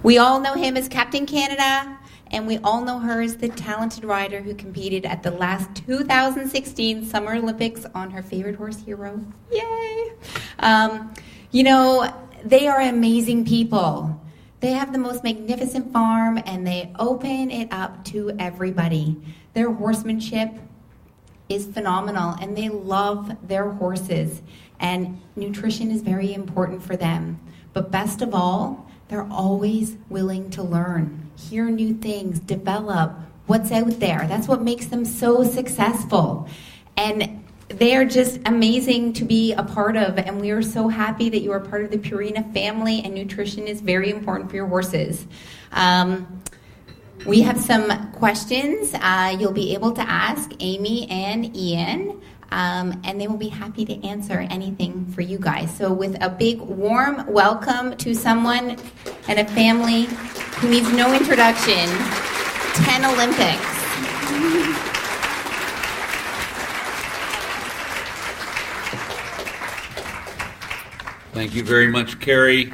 We all know him as Captain Canada, and we all know her as the talented rider who competed at the last 2016 Summer Olympics on her favorite horse, Hero. Yay! They are amazing people. They have the most magnificent farm, and they open it up to everybody. Their horsemanship is phenomenal, and they love their horses, and nutrition is very important for them. But best of all, they're always willing to learn, hear new things, develop what's out there. That's what makes them so successful. And they are just amazing to be a part of, and we are so happy that you are part of the Purina family, and nutrition is very important for your horses. We have some questions you'll be able to ask Amy and Ian, and they will be happy to answer anything for you guys. So with a big warm welcome to someone and a family who needs no introduction, 10 Olympics. Thank you very much, Carrie.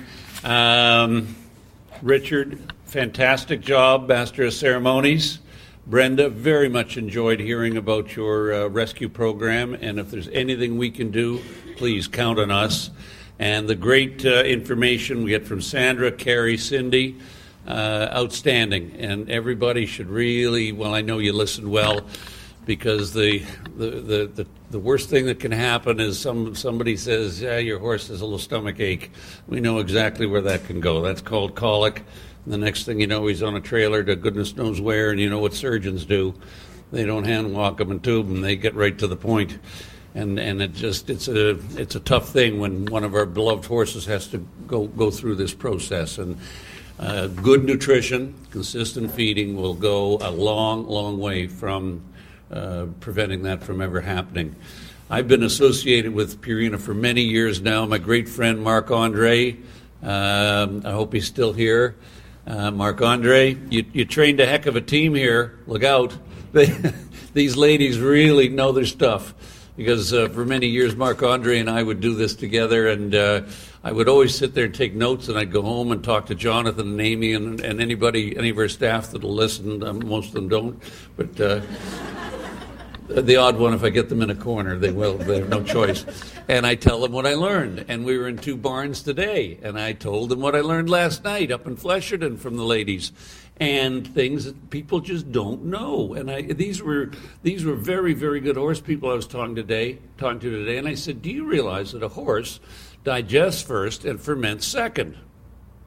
Richard, fantastic job, Master of Ceremonies. Brenda, very much enjoyed hearing about your rescue program, and if there's anything we can do, please count on us. And the great information we get from Sandra, Carrie, Cindy, outstanding. And everybody should really, well, I know you listened well, because the worst thing that can happen is somebody says, yeah, your horse has a little stomach ache. We know exactly where that can go. That's called colic. And the next thing you know, he's on a trailer to goodness knows where, and you know what surgeons do. They don't hand walk them and tube them. They get right to the point. And it's a tough thing when one of our beloved horses has to go through this process. And good nutrition, consistent feeding will go a long, long way from preventing that from ever happening. I've been associated with Purina for many years now. My great friend Marc-Andre, I hope he's still here. Marc-Andre, you trained a heck of a team here. Look out. These ladies really know their stuff, because for many years Marc-Andre and I would do this together, and I would always sit there and take notes, and I'd go home and talk to Jonathan and Amy and any of our staff that'll listen. Most of them don't, but the odd one, if I get them in a corner, they will. They have no choice. And I tell them what I learned. And we were in 2 barns today, and I told them what I learned last night up in Flesherton from the ladies, and things that people just don't know. And these were very, very good horse people I was talking to today. And I said, do you realize that a horse digests first and ferments second?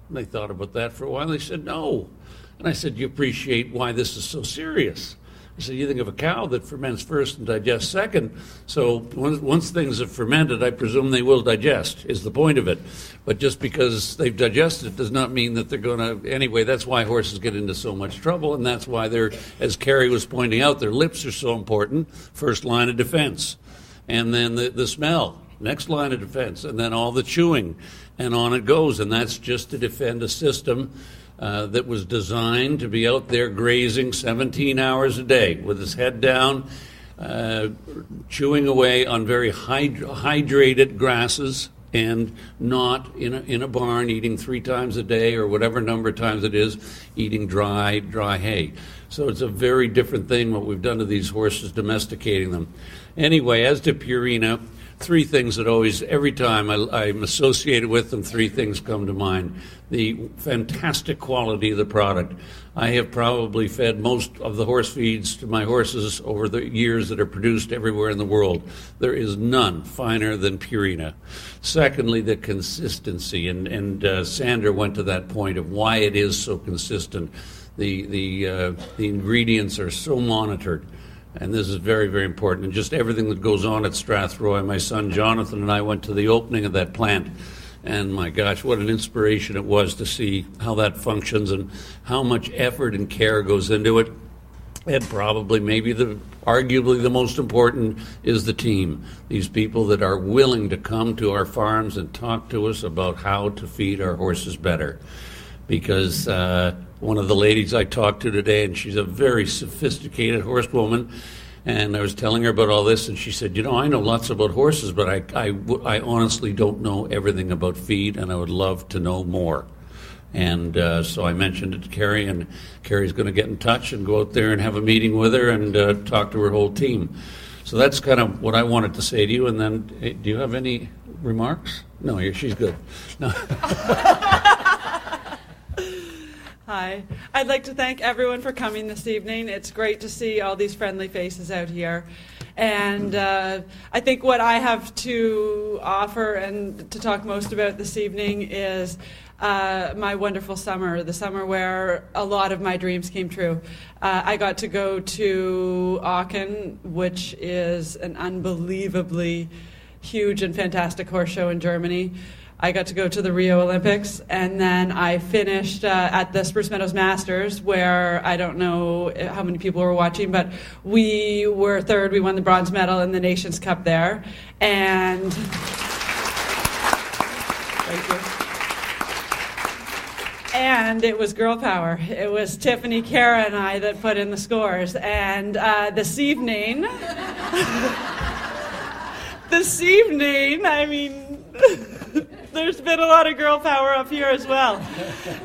And they thought about that for a while. They said, no. And I said, you appreciate why this is so serious? I said, you think of a cow that ferments first and digests second. So once things have fermented, I presume they will digest, is the point of it. But just because they've digested does not mean that they're going to, anyway, that's why horses get into so much trouble, and that's why they're, as Carrie was pointing out, their lips are so important, first line of defense. And then the smell, next line of defense, and then all the chewing, and on it goes. And that's just to defend a system that was designed to be out there grazing 17 hours a day with his head down, chewing away on very hydrated grasses, and not in a barn eating 3 times a day or whatever number of times it is, eating dry hay. So it's a very different thing what we've done to these horses, domesticating them. Anyway, as to Purina, 3 things that always, every time I'm associated with them, 3 things come to mind. The fantastic quality of the product. I have probably fed most of the horse feeds to my horses over the years that are produced everywhere in the world. There is none finer than Purina. Secondly, the consistency, and Sandra went to that point of why it is so consistent. The ingredients are so monitored. And this is very, very important. And just everything that goes on at Strathroy. My son Jonathan and I went to the opening of that plant. And my gosh, what an inspiration it was to see how that functions and how much effort and care goes into it. And probably, arguably the most important is the team. These people that are willing to come to our farms and talk to us about how to feed our horses better. Because one of the ladies I talked to today, and she's a very sophisticated horsewoman, and I was telling her about all this, and she said, I know lots about horses, but I honestly don't know everything about feed, and I would love to know more. And so I mentioned it to Carrie, and Carrie's going to get in touch and go out there and have a meeting with her and talk to her whole team. So that's kind of what I wanted to say to you. And then, do you have any remarks? No, she's good. No. Hi. I'd like to thank everyone for coming this evening. It's great to see all these friendly faces out here. And I think what I have to offer and to talk most about this evening is my wonderful summer, the summer where a lot of my dreams came true. I got to go to Aachen, which is an unbelievably huge and fantastic horse show in Germany. I got to go to the Rio Olympics, and then I finished at the Spruce Meadows Masters, where I don't know how many people were watching, but we were third. We won the bronze medal in the Nations Cup there, and thank you. And it was girl power. It was Tiffany, Kara, and I that put in the scores. And this evening, I mean, there's been a lot of girl power up here as well.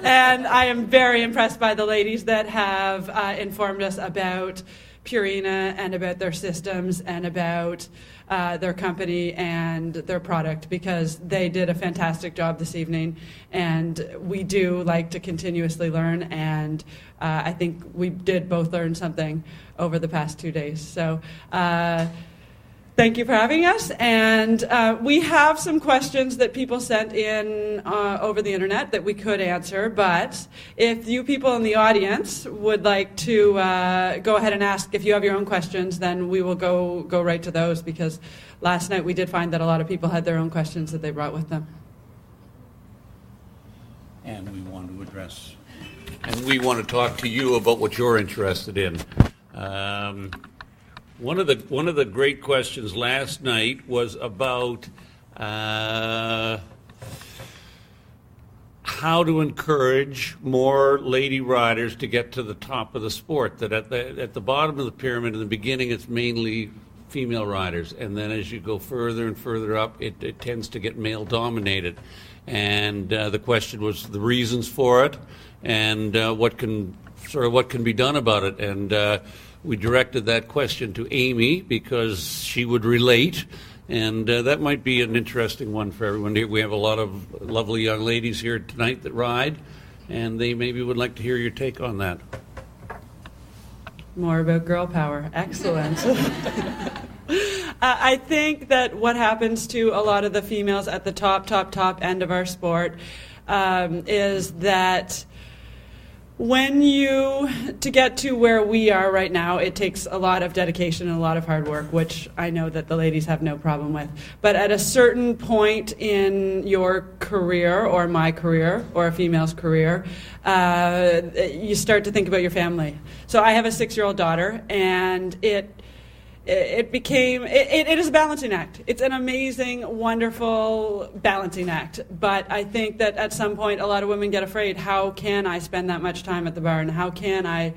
And I am very impressed by the ladies that have informed us about Purina and about their systems and about their company and their product, because they did a fantastic job this evening. And we do like to continuously learn, and I think we did both learn something over the past 2 days. So thank you for having us. And we have some questions that people sent in over the internet that we could answer. But if you people in the audience would like to go ahead and ask, if you have your own questions, then we will go right to those, because last night we did find that a lot of people had their own questions that they brought with them. And we want to address, and we want to talk to you about what you're interested in. One of the great questions last night was about how to encourage more lady riders to get to the top of the sport. That at the bottom of the pyramid in the beginning, it's mainly female riders, and then as you go further and further up, it tends to get male dominated. And the question was the reasons for it, and what can be done about it. And we directed that question to Amy because she would relate, and that might be an interesting one for everyone here. We have a lot of lovely young ladies here tonight that ride, and they maybe would like to hear your take on that. More about girl power. Excellent. I think that what happens to a lot of the females at the top end of our sport is that to get to where we are right now, it takes a lot of dedication and a lot of hard work, which I know that the ladies have no problem with. But at a certain point in your career, or my career, or a female's career, you start to think about your family. So I have a 6-year-old daughter, and it is a balancing act. It's an amazing, wonderful balancing act. But I think that at some point a lot of women get afraid. How can I spend that much time at the barn? How can I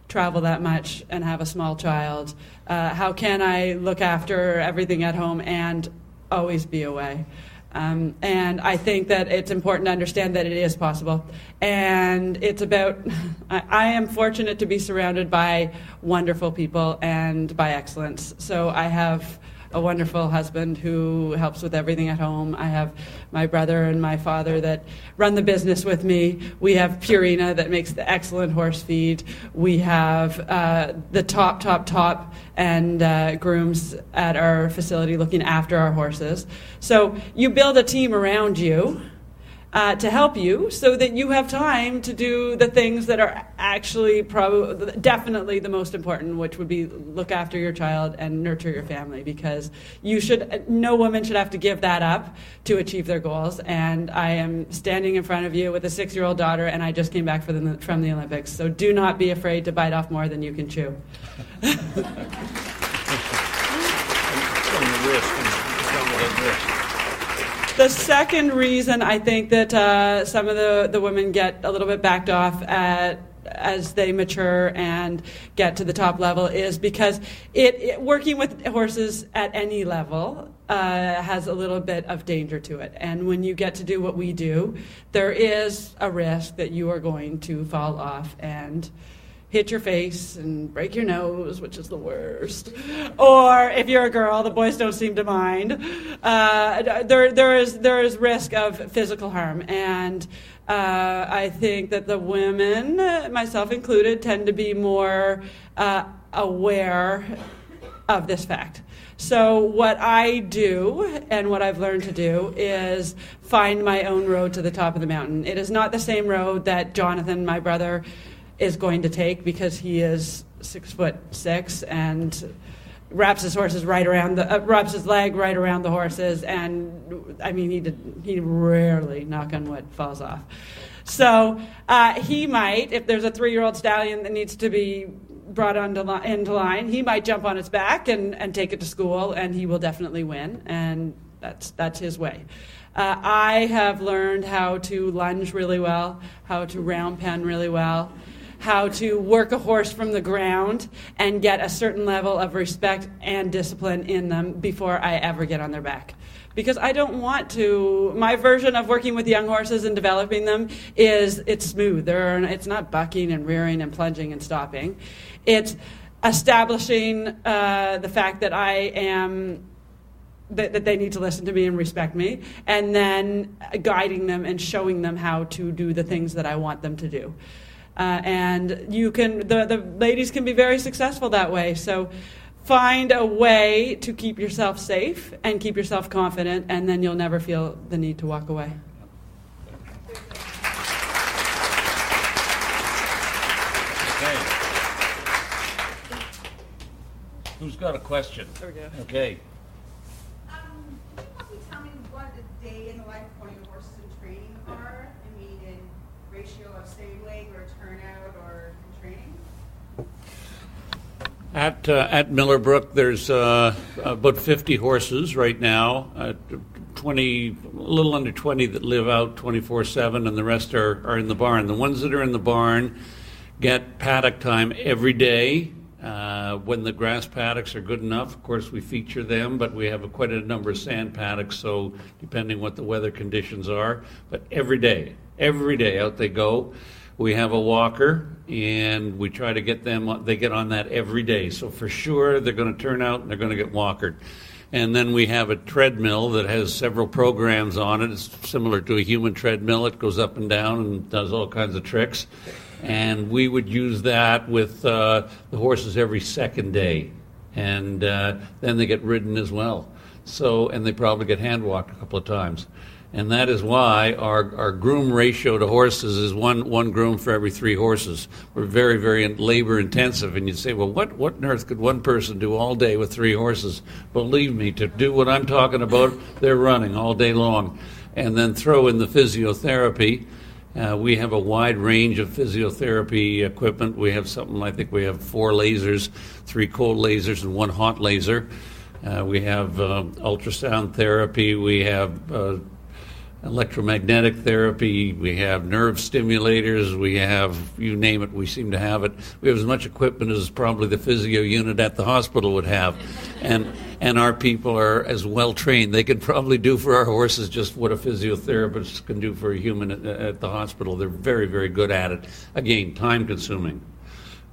travel that much and have a small child? How can I look after everything at home and always be away? And I think that it's important to understand that it is possible. And it's about, I am fortunate to be surrounded by wonderful people and by excellence. So I have a wonderful husband who helps with everything at home. I have my brother and my father that run the business with me. We have Purina that makes the excellent horse feed. We have the top and grooms at our facility looking after our horses. So you build a team around you to help you so that you have time to do the things that are actually definitely the most important, which would be look after your child and nurture your family, because no woman should have to give that up to achieve their goals. And I am standing in front of you with a 6-year-old daughter, and I just came back from the Olympics. So do not be afraid to bite off more than you can chew. The second reason I think that some of the women get a little bit backed off as they mature and get to the top level is because working with horses at any level has a little bit of danger to it. And when you get to do what we do, there is a risk that you are going to fall off and hit your face and break your nose, which is the worst. Or if you're a girl, the boys don't seem to mind. There is risk of physical harm. And I think that the women, myself included, tend to be more aware of this fact. So what I do and what I've learned to do is find my own road to the top of the mountain. It is not the same road that Jonathan, my brother, is going to take, because he is 6'6" and wraps his leg right around the horses, and I mean he rarely, knock on wood, falls off. So he might, if there's a 3-year-old stallion that needs to be brought into line, he might jump on its back and take it to school, and he will definitely win, and that's his way. I have learned how to lunge really well, how to round pen really well, how to work a horse from the ground and get a certain level of respect and discipline in them before I ever get on their back. Because I don't want to, my version of working with young horses and developing them is it's smooth. It's not bucking and rearing and plunging and stopping. It's establishing the fact that I am, that they need to listen to me and respect me, and then guiding them and showing them how to do the things that I want them to do. And you can, the ladies can be very successful that way. So find a way to keep yourself safe and keep yourself confident, and then you'll never feel the need to walk away. Okay. Who's got a question? There we go. Okay. Can you possibly tell me what a day in the life of one of your horses in training are? I mean, in ratio of saving leg or turnout or in training? At Millar Brook, there's about 50 horses right now. 20, a little under 20 that live out 24/7, and the rest are in the barn. The ones that are in the barn get paddock time every day. When the grass paddocks are good enough, of course, we feature them, but we have quite a number of sand paddocks, so depending what the weather conditions are. But every day out they go. We have a walker, and we try to get them, they get on that every day. So for sure, they're going to turn out and they're going to get walkered. And then we have a treadmill that has several programs on it. It's similar to a human treadmill. It goes up and down and does all kinds of tricks. And we would use that with the horses every second day. And then they get ridden as well. So, and they probably get hand walked a couple of times. And that is why our groom ratio to horses is one groom for every 3 horses. We're very, very labor intensive. And you'd say, well, what on earth could one person do all day with 3 horses? Believe me, to do what I'm talking about, they're running all day long. And then throw in the physiotherapy. We have a wide range of physiotherapy equipment. We have something, I think we have 4 lasers, 3 cold lasers and 1 hot laser. We have ultrasound therapy. We have electromagnetic therapy, we have nerve stimulators, we have, you name it, we seem to have it. We have as much equipment as probably the physio unit at the hospital would have. And our people are as well trained. They could probably do for our horses just what a physiotherapist can do for a human at the hospital. They're very, very good at it. Again, time consuming.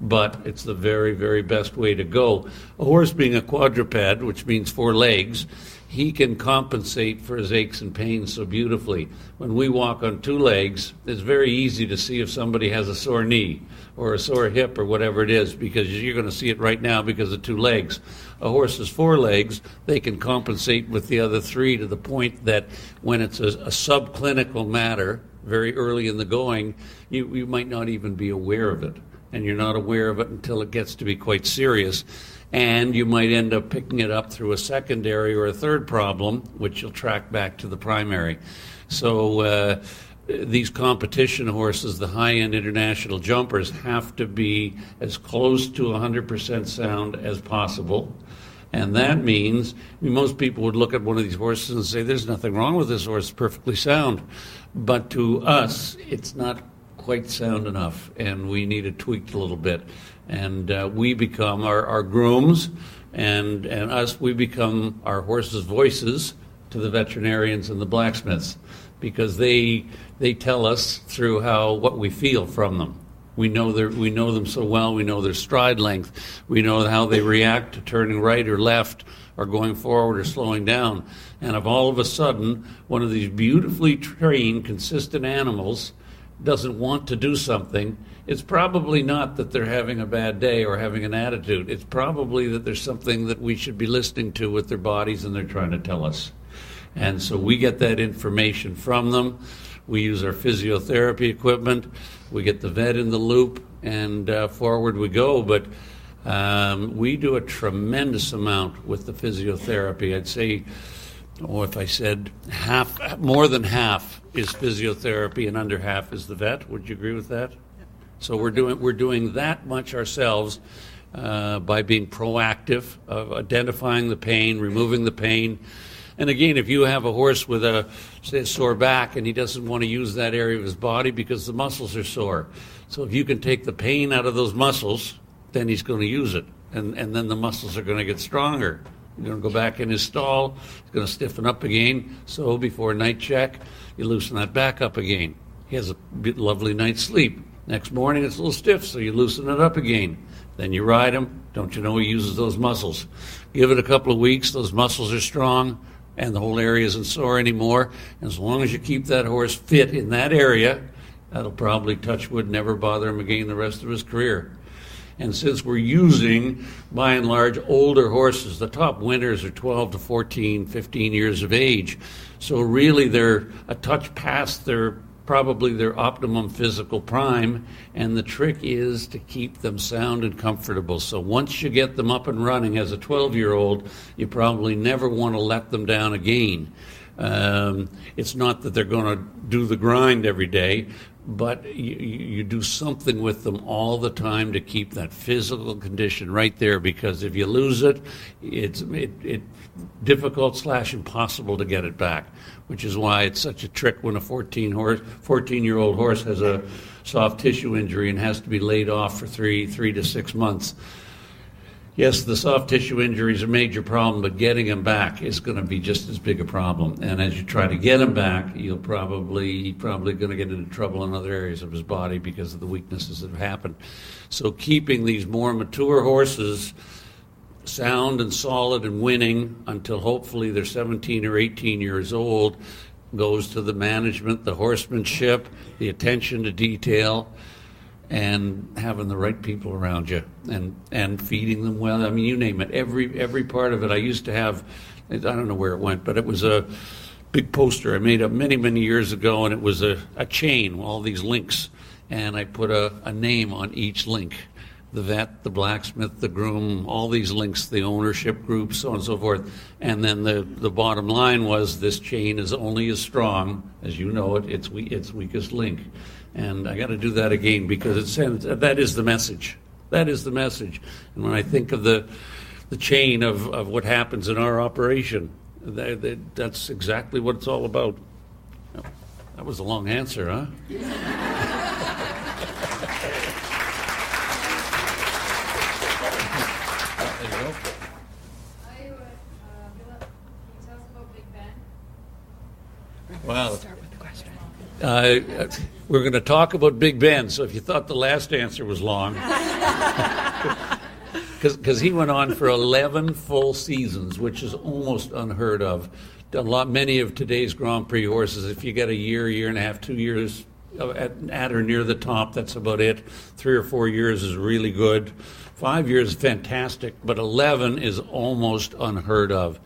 But it's the very, very best way to go. A horse being a quadruped, which means 4 legs, he can compensate for his aches and pains so beautifully. When we walk on 2 legs, it's very easy to see if somebody has a sore knee or a sore hip or whatever it is, because you're going to see it right now because of 2 legs. A horse's 4 legs, they can compensate with the other 3 to the point that when it's a subclinical matter, very early in the going, you might not even be aware of it. And you're not aware of it until it gets to be quite serious. And you might end up picking it up through a secondary or a third problem, which you'll track back to the primary. So these competition horses, the high-end international jumpers, have to be as close to 100% sound as possible. And that means, most people would look at one of these horses and say, there's nothing wrong with this horse, it's perfectly sound. But to us, it's not quite sound enough, and we need it tweaked a little bit. And we become our grooms, and us, we become our horses' voices to the veterinarians and the blacksmiths, because they tell us through what we feel from them. We know them so well. We know their stride length. We know how they react to turning right or left, or going forward or slowing down. And if all of a sudden one of these beautifully trained, consistent animals doesn't want to do something, it's probably not that they're having a bad day or having an attitude. It's probably that there's something that we should be listening to with their bodies, and they're trying to tell us. And so we get that information from them. We use our physiotherapy equipment. We get the vet in the loop, and forward we go. But we do a tremendous amount with the physiotherapy. I'd say, if I said more than half is physiotherapy and under half is the vet. Would you agree with that? Yeah. So we're doing that much ourselves by being proactive, of identifying the pain, removing the pain. And again, if you have a horse with a sore back and he doesn't want to use that area of his body because the muscles are sore, so if you can take the pain out of those muscles, then he's going to use it, and then the muscles are going to get stronger. He's going to go back in his stall, he's going to stiffen up again, so before night check, you loosen that back up again. He has a lovely night's sleep. Next morning it's a little stiff, so you loosen it up again. Then you ride him. Don't you know he uses those muscles? Give it a couple of weeks, those muscles are strong, and the whole area isn't sore anymore. And as long as you keep that horse fit in that area, that'll probably, touch wood, never bother him again the rest of his career. And since we're using, by and large, older horses, the top winners are 12 to 14, 15 years of age. So really they're a touch past probably their optimum physical prime, and the trick is to keep them sound and comfortable. So once you get them up and running as a 12-year-old, you probably never want to let them down again. It's not that they're going to do the grind every day, but you do something with them all the time to keep that physical condition right there, because if you lose it, it's difficult / impossible to get it back, which is why it's such a trick when a 14-year-old horse has a soft tissue injury and has to be laid off for 3 to 6 months. Yes, the soft tissue injury is a major problem, but getting him back is going to be just as big a problem. And as you try to get him back, he's probably going to get into trouble in other areas of his body because of the weaknesses that have happened. So keeping these more mature horses sound and solid and winning until hopefully they're 17 or 18 years old goes to the management, the horsemanship, the attention to detail, and having the right people around you, and feeding them well. I mean, you name it, every part of it. I used to have, I don't know where it went, but it was a big poster I made up many years ago, and it was a chain, all these links, and I put a name on each link. The vet, the blacksmith, the groom, all these links, the ownership group, so on and so forth. And then the bottom line was, this chain is only as strong as you know its weakest link. And I got to do that again, because that is the message. That is the message. And when I think of the chain of what happens in our operation, that's exactly what it's all about. That was a long answer, huh? Well, we're going to talk about Big Ben, so if you thought the last answer was long, because he went on for 11 full seasons, which is almost unheard of. Many of today's Grand Prix horses, if you get a year and a half, 2 years at or near the top, that's about it. 3 or 4 years is really good. 5 years is fantastic, but 11 is almost unheard of.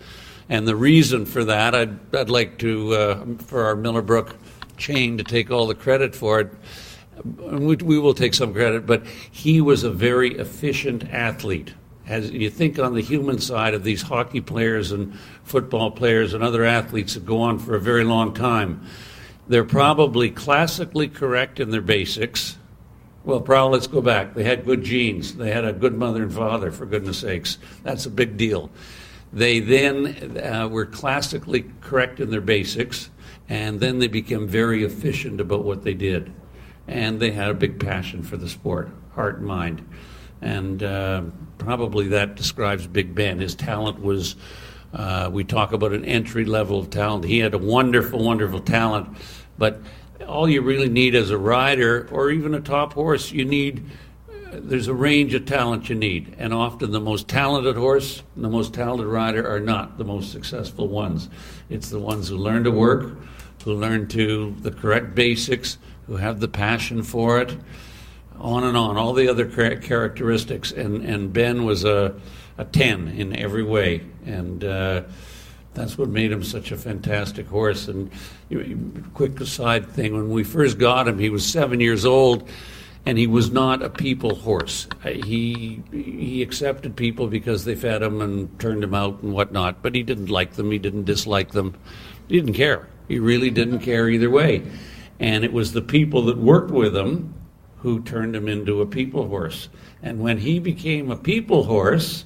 And the reason for that, I'd like to, for our Millar Brook chain, to take all the credit for it. We will take some credit, but he was a very efficient athlete. As you think on the human side of these hockey players and football players and other athletes that go on for a very long time, they're probably classically correct in their basics. Well, probably, let's go back. They had good genes. They had a good mother and father, for goodness sakes. That's a big deal. They then were classically correct in their basics, and then they became very efficient about what they did. and they had a big passion for the sport, heart and mind. And probably that describes Big Ben. His talent was, we talk about an entry level of talent. He had a wonderful, wonderful talent, but all you really need as a rider or even a top horse, there's a range of talent you need. And often the most talented horse and the most talented rider are not the most successful ones. It's the ones who learn to work, who learn the correct basics, who have the passion for it, on and on, all the other characteristics. And Ben was a 10 in every way. And that's what made him such a fantastic horse. And quick aside thing, when we first got him, he was 7 years old, and he was not a people horse. He accepted people because they fed him and turned him out and whatnot, but he didn't like them, he didn't dislike them. He didn't care. He really didn't care either way. And it was the people that worked with him who turned him into a people horse. And when he became a people horse,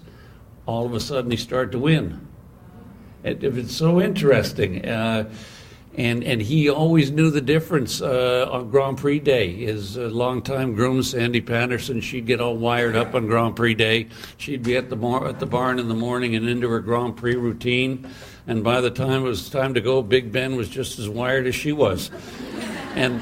all of a sudden he started to win. It's so interesting. And he always knew the difference on Grand Prix Day. His longtime groom, Sandy Patterson, she'd get all wired up on Grand Prix Day. She'd be at the barn in the morning and into her Grand Prix routine. And by the time it was time to go, Big Ben was just as wired as she was. And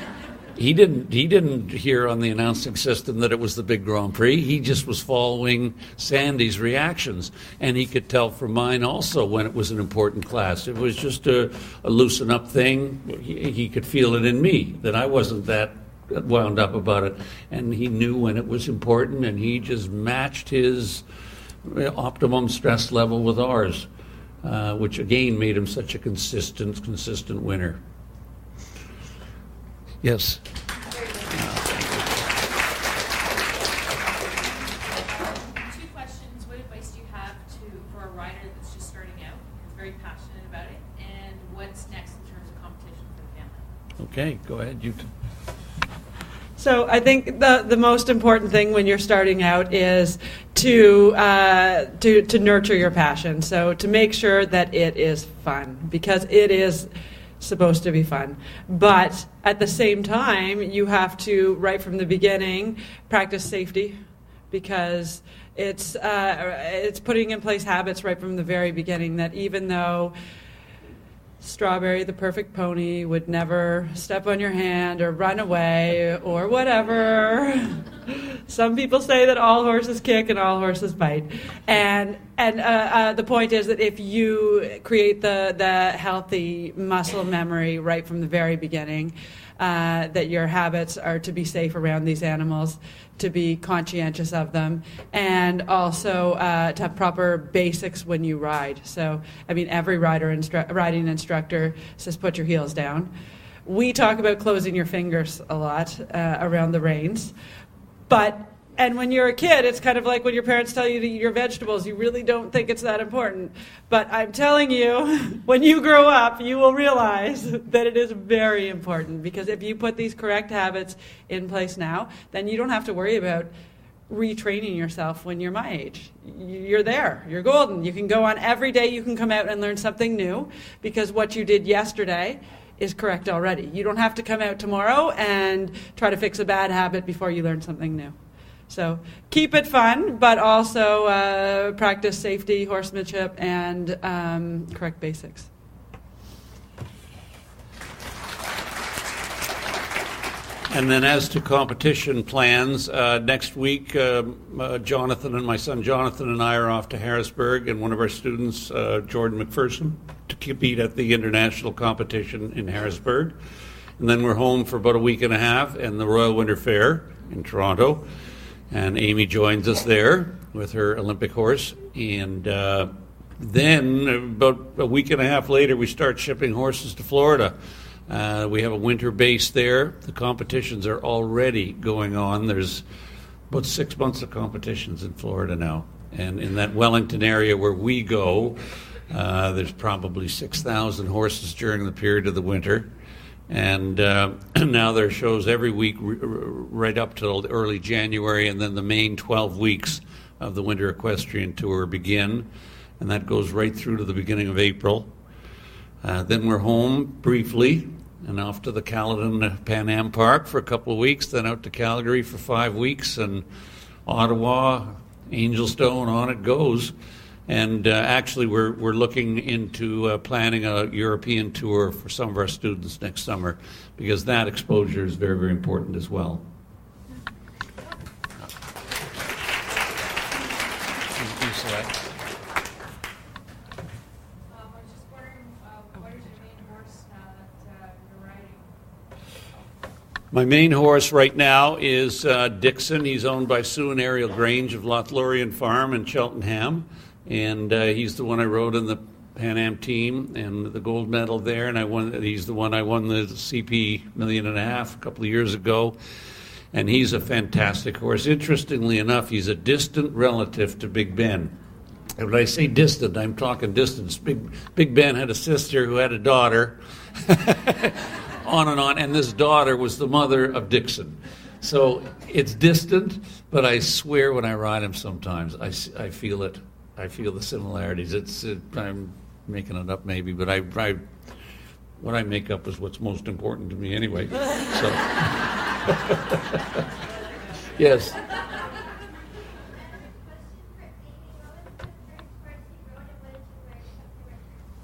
he didn't hear on the announcing system that it was the big Grand Prix. He just was following Sandy's reactions. And he could tell from mine also when it was an important class. It was just a loosen up thing. He could feel it in me that I wasn't that wound up about it. And he knew when it was important, and he just matched his optimum stress level with ours, which again made him such a consistent winner. Yes. Two questions. What advice do you have for a rider that's just starting out, is very passionate about it, and what's next in terms of competition for the family? Okay, go ahead. You. So I think the most important thing when you're starting out is to nurture your passion. So to make sure that it is fun, because it is supposed to be fun. But at the same time, you have to, right from the beginning, practice safety, because it's putting in place habits right from the very beginning that even though Strawberry, the perfect pony, would never step on your hand or run away or whatever. Some people say that all horses kick and all horses bite. And the point is that if you create the healthy muscle memory right from the very beginning, that your habits are to be safe around these animals, to be conscientious of them, and also to have proper basics when you ride. So, I mean, every riding instructor says put your heels down. We talk about closing your fingers a lot around the reins. And when you're a kid, it's kind of like when your parents tell you to eat your vegetables. You really don't think it's that important. But I'm telling you, when you grow up, you will realize that it is very important. Because if you put these correct habits in place now, then you don't have to worry about retraining yourself when you're my age. You're there. You're golden. You can go on every day. You can come out and learn something new, because what you did yesterday is correct already. You don't have to come out tomorrow and try to fix a bad habit before you learn something new. So keep it fun, but also practice safety, horsemanship, and correct basics. And then as to competition plans, next week, Jonathan and my son Jonathan and I are off to Harrisburg, and one of our students, Jordan McPherson, to compete at the international competition in Harrisburg. And then we're home for about a week and a half in the Royal Winter Fair in Toronto. And Amy joins us there with her Olympic horse. And then about a week and a half later, we start shipping horses to Florida. We have a winter base there. The competitions are already going on. There's about 6 months of competitions in Florida now. And in that Wellington area where we go, there's probably 6,000 horses during the period of the winter. And now there are shows every week right up till early January, and then the main 12 weeks of the Winter Equestrian Tour begin, and that goes right through to the beginning of April. Then we're home briefly and off to the Caledon Pan Am Park for a couple of weeks, then out to Calgary for 5 weeks, and Ottawa, Angelstone, on it goes. And actually, we're looking into planning a European tour for some of our students next summer, because that exposure is very, very important as well. My main horse right now is Dixon. He's owned by Sue and Ariel Grange of Lothlorien Farm in Cheltenham, and he's the one I rode in the Pan Am team and the gold medal there. And he's the one I won the CP $1.5 million a couple of years ago. And he's a fantastic horse. Interestingly enough, he's a distant relative to Big Ben. And when I say distant, I'm talking distance. Big Ben had a sister who had a daughter. On and on, and this daughter was the mother of Dixon. So it's distant, but I swear when I ride him sometimes, I feel it. I feel the similarities. I'm making it up maybe, but what I make up is what's most important to me anyway. So, yes.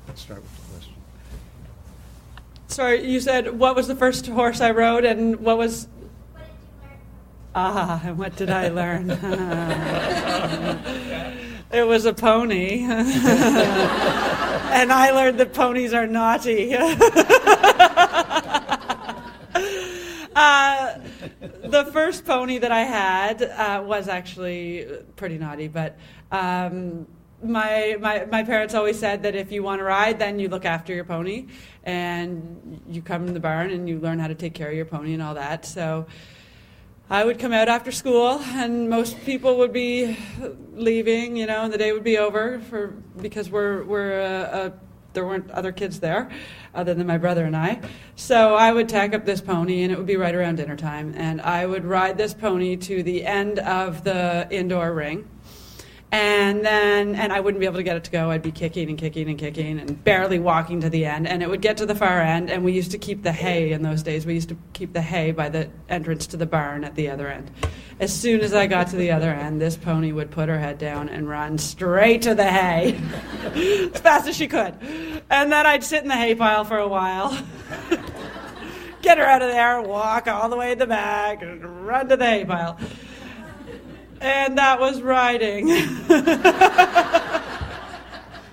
Let's start with the question. Sorry, you said what was the first horse I rode, and what was... And what did I learn? It was a pony. And I learned that ponies are naughty. The first pony that I had was actually pretty naughty, but my parents always said that if you want to ride, then you look after your pony, and you come in the barn and you learn how to take care of your pony and all that. So I would come out after school, and most people would be leaving, and the day would be over because there weren't other kids there other than my brother and I. So I would tack up this pony, and it would be right around dinner time, and I would ride this pony to the end of the indoor ring. And I wouldn't be able to get it to go. I'd be kicking and kicking and kicking and barely walking to the end. And it would get to the far end, and we used to keep the hay in those days. We used to keep the hay by the entrance to the barn at the other end. As soon as I got to the other end, this pony would put her head down and run straight to the hay as fast as she could. And then I'd sit in the hay pile for a while, get her out of there, walk all the way to the back, and run to the hay pile. And that was riding. Was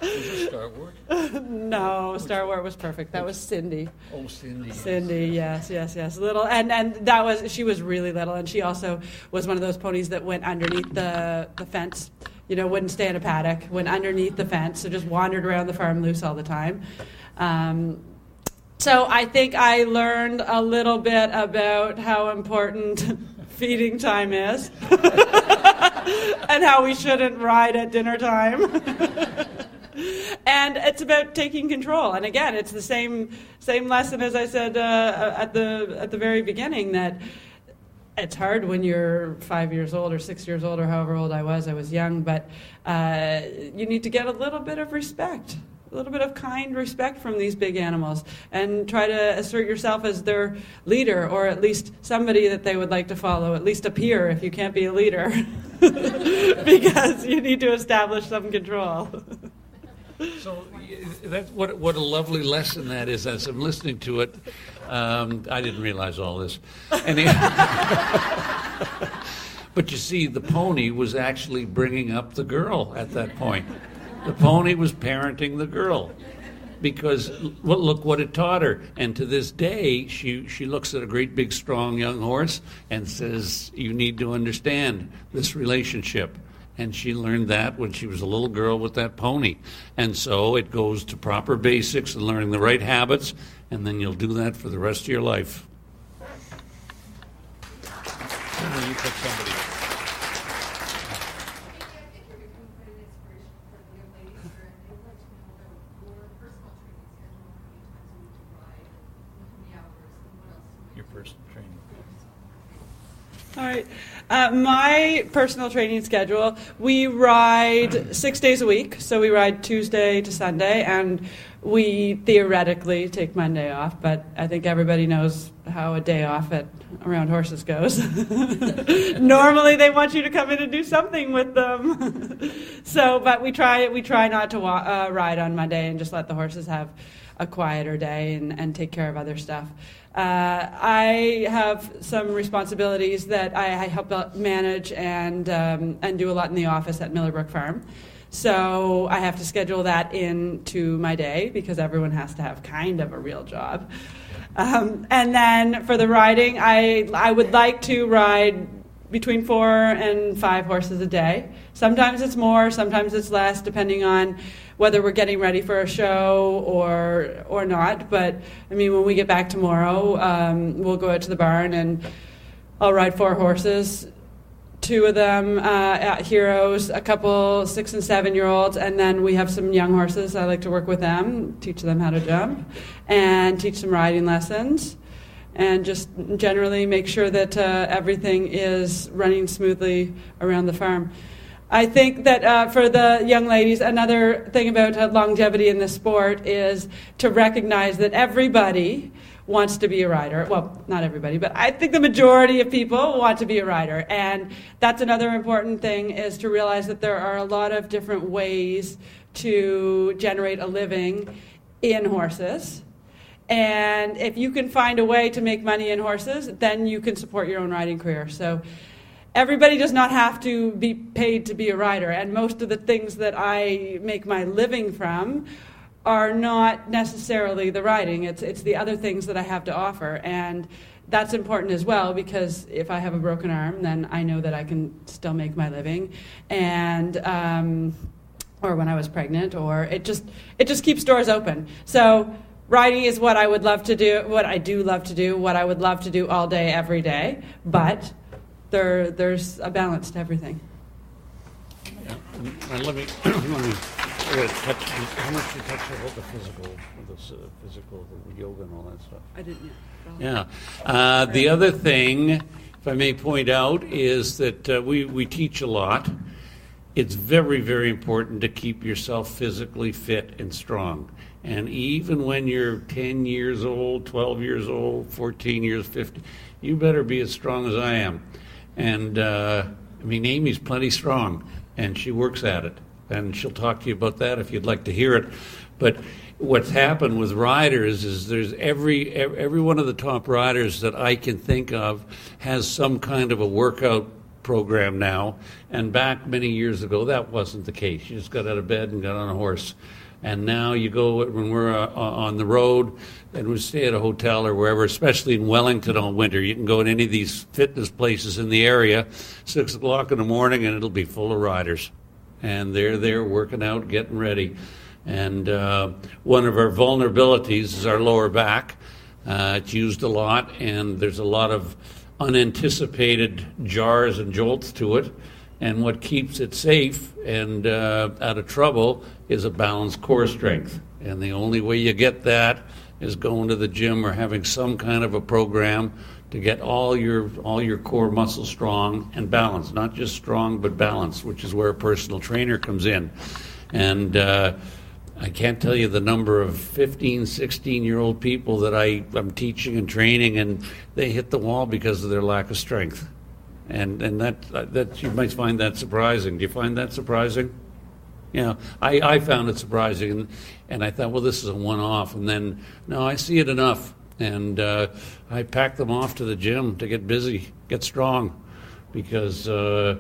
it Star Wars? No, Star Wars was perfect. That was Cindy. Oh, Cindy. Cindy, yes. Little, and she was really little, and she also was one of those ponies that went underneath the fence. Wouldn't stay in a paddock. Went underneath the fence, so just wandered around the farm loose all the time. So I think I learned a little bit about how important feeding time is and how we shouldn't ride at dinner time. And it's about taking control. And again, it's the same lesson as I said at the very beginning, that it's hard when you're 5 years old or 6 years old or however old I was young, but you need to get a little bit of respect. A little bit of kind respect from these big animals, and try to assert yourself as their leader, or at least somebody that they would like to follow, at least a peer if you can't be a leader, because you need to establish some control. So that's what a lovely lesson that is. As I'm listening to it, I didn't realize all this. But you see, the pony was actually bringing up the girl at that point. The pony was parenting the girl, because look what it taught her. And to this day, she looks at a great big strong young horse and says, you need to understand this relationship. And she learned that when she was a little girl with that pony. And so it goes to proper basics and learning the right habits, and then you'll do that for the rest of your life. You pick somebody. All right. My personal training schedule, we ride 6 days a week. So we ride Tuesday to Sunday, and we theoretically take Monday off, but I think everybody knows how a day off around horses goes. Normally they want you to come in and do something with them. But we try not to ride on Monday and just let the horses have a quieter day and take care of other stuff. I have some responsibilities that I help manage and do a lot in the office at Brook Farm. So I have to schedule that into my day because everyone has to have kind of a real job. And then for the riding, I would like to ride between 4 and 5 horses a day. Sometimes it's more, sometimes it's less, depending on whether we're getting ready for a show or not. But I mean, when we get back tomorrow, we'll go out to the barn and I'll ride 4 horses. 2 of them at Heroes, a couple 6 and 7-year-olds, and then we have some young horses. I like to work with them, teach them how to jump, and teach them riding lessons, and just generally make sure that everything is running smoothly around the farm. I think that for the young ladies, another thing about longevity in the sport is to recognize that everybody wants to be a rider. Well, not everybody, but I think the majority of people want to be a rider. And that's another important thing, is to realize that there are a lot of different ways to generate a living in horses. And if you can find a way to make money in horses, then you can support your own riding career. So everybody does not have to be paid to be a rider. And most of the things that I make my living from are not necessarily the riding. It's the other things that I have to offer. And that's important as well, because if I have a broken arm, then I know that I can still make my living. And or when I was pregnant, or it just keeps doors open. So riding is what I would love to do, what I do love to do, what I would love to do all day, every day. But there's a balance to everything. Yeah. And let me how much you touch about the physical, the yoga and all that stuff? I didn't yet. Yeah. The other thing, if I may point out, is that we teach a lot. It's very, very important to keep yourself physically fit and strong. And even when you're 10 years old, 12 years old, 14 years, 50, you better be as strong as I am. And, I mean, Amy's plenty strong, and she works at it. And she'll talk to you about that if you'd like to hear it. But what's happened with riders is there's every one of the top riders that I can think of has some kind of a workout program now. And back many years ago, that wasn't the case. You just got out of bed and got on a horse. And now you go, when we're on the road and we stay at a hotel or wherever, especially in Wellington all winter, you can go in any of these fitness places in the area, 6 o'clock in the morning, and it'll be full of riders. And they're there working out, getting ready. And one of our vulnerabilities is our lower back. It's used a lot, and there's a lot of unanticipated jars and jolts to it. And what keeps it safe and out of trouble is a balanced core strength. And the only way you get that is going to the gym or having some kind of a program to get all your core muscles strong and balanced. Not just strong, but balanced, which is where a personal trainer comes in. And I can't tell you the number of 15, 16-year-old people that I'm teaching and training, and they hit the wall because of their lack of strength. And that you might find that surprising. Do you find that surprising? Yeah, I found it surprising, and I thought, well, this is a one-off. And then, no, I see it enough. And I pack them off to the gym to get busy, get strong, because we're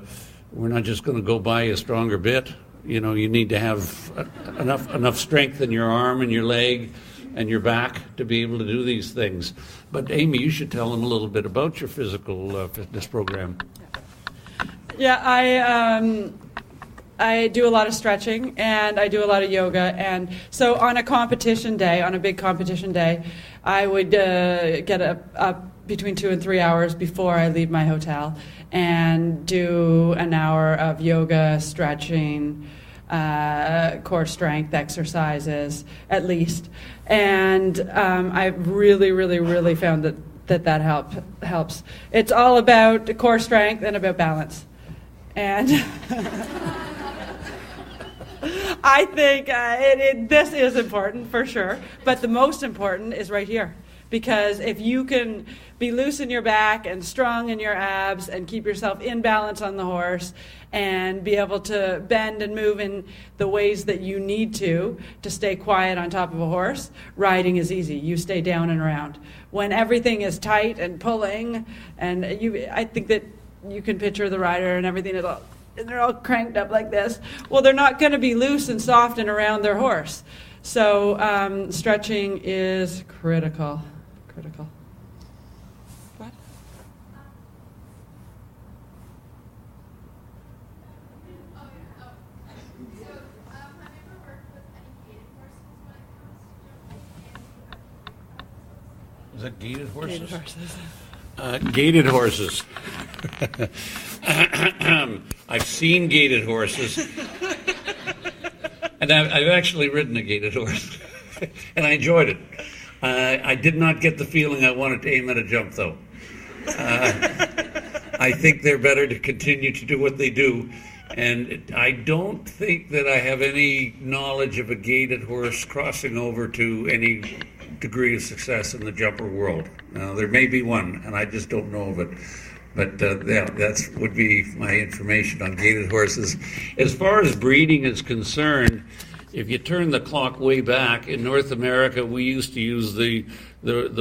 not just going to go buy a stronger bit. You know, you need to have enough strength in your arm and your leg and your back to be able to do these things. But Amy, you should tell them a little bit about your physical fitness program. Yeah, I do a lot of stretching, and I do a lot of yoga. And so on a competition day, on a big competition day, I would get up between 2 and 3 hours before I leave my hotel and do an hour of yoga, stretching, core strength exercises, at least. And I've really, really, really found that that helps. It's all about core strength and about balance. And I think this is important for sure, but the most important is right here. Because if you can be loose in your back and strong in your abs and keep yourself in balance on the horse and be able to bend and move in the ways that you need to stay quiet on top of a horse, riding is easy. You stay down and around. When everything is tight and pulling, and I think that you can picture the rider and everything, and they're all cranked up like this. Well, they're not going to be loose and soft and around their horse. So stretching is critical. What? Is that Gaited Horses? Gaited horses. Gaited Horses. I've seen Gaited Horses. And I've actually ridden a Gaited horse. And I enjoyed it. I did not get the feeling I wanted to aim at a jump, though. I think they're better to continue to do what they do. And I don't think that I have any knowledge of a gaited horse crossing over to any degree of success in the jumper world. There may be one, and I just don't know of it. But that would be my information on gaited horses. As far as breeding is concerned, if you turn the clock way back, in North America, we used to use the